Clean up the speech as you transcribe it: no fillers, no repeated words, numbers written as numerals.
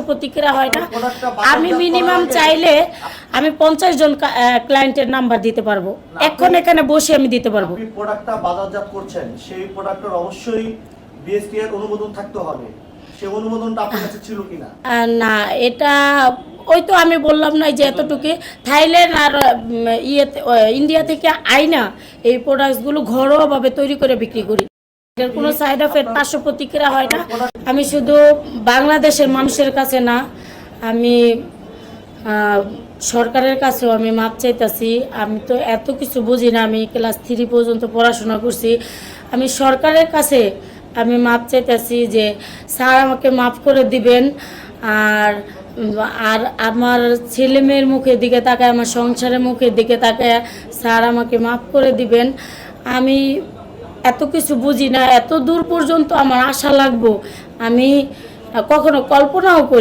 প্রতিক্রিয়া হয় না। আমি মিনিমাম চাইলে আমি 50 জন ক্লায়েন্টের নাম্বার দিতে পারবো, এখন এখানে বসে আমি দিতে পারবো। আপনি প্রোডাক্টটা বাজারজাত করছেন, সেই প্রোডাক্টের অবশ্যই বিএসটি এর অনুমোদন থাকতে হবে। সেই অনুমোদনটা আপনার কাছে ছিল কিনা? না, এটা ওই তো আমি বললাম না যে এতটুকু থাইল্যান্ড আর ইন্ডিয়া থেকে আইনা এই প্রোডাক্টসগুলো ঘরোয়াভাবে তৈরি করে বিক্রি করি। এর কোনো সাইড এফেক্ট পার্শ্ব প্রতিক্রিয়া হয় না। আমি শুধু বাংলাদেশের মানুষের কাছে না, আমি সরকারের কাছেও আমি মাপ চাইতেছি। আমি তো এত কিছু বুঝি না, আমি ক্লাস 3 পর্যন্ত পড়াশোনা করছি। আমি সরকারের কাছে আমি মাপ চাইতেছি যে স্যার আমাকে মাফ করে দিবেন, আর আর আমার ছেলে মেয়ের মুখের দিকে তাকায়, আমার সংসারের মুখের দিকে তাকায় স্যার আমাকে মাফ করে দিবেন। আমি এত কিছু বুঝি না, এত দূর পর্যন্ত আমার আশা লাগবো আমি কখনো কল্পনাও করি।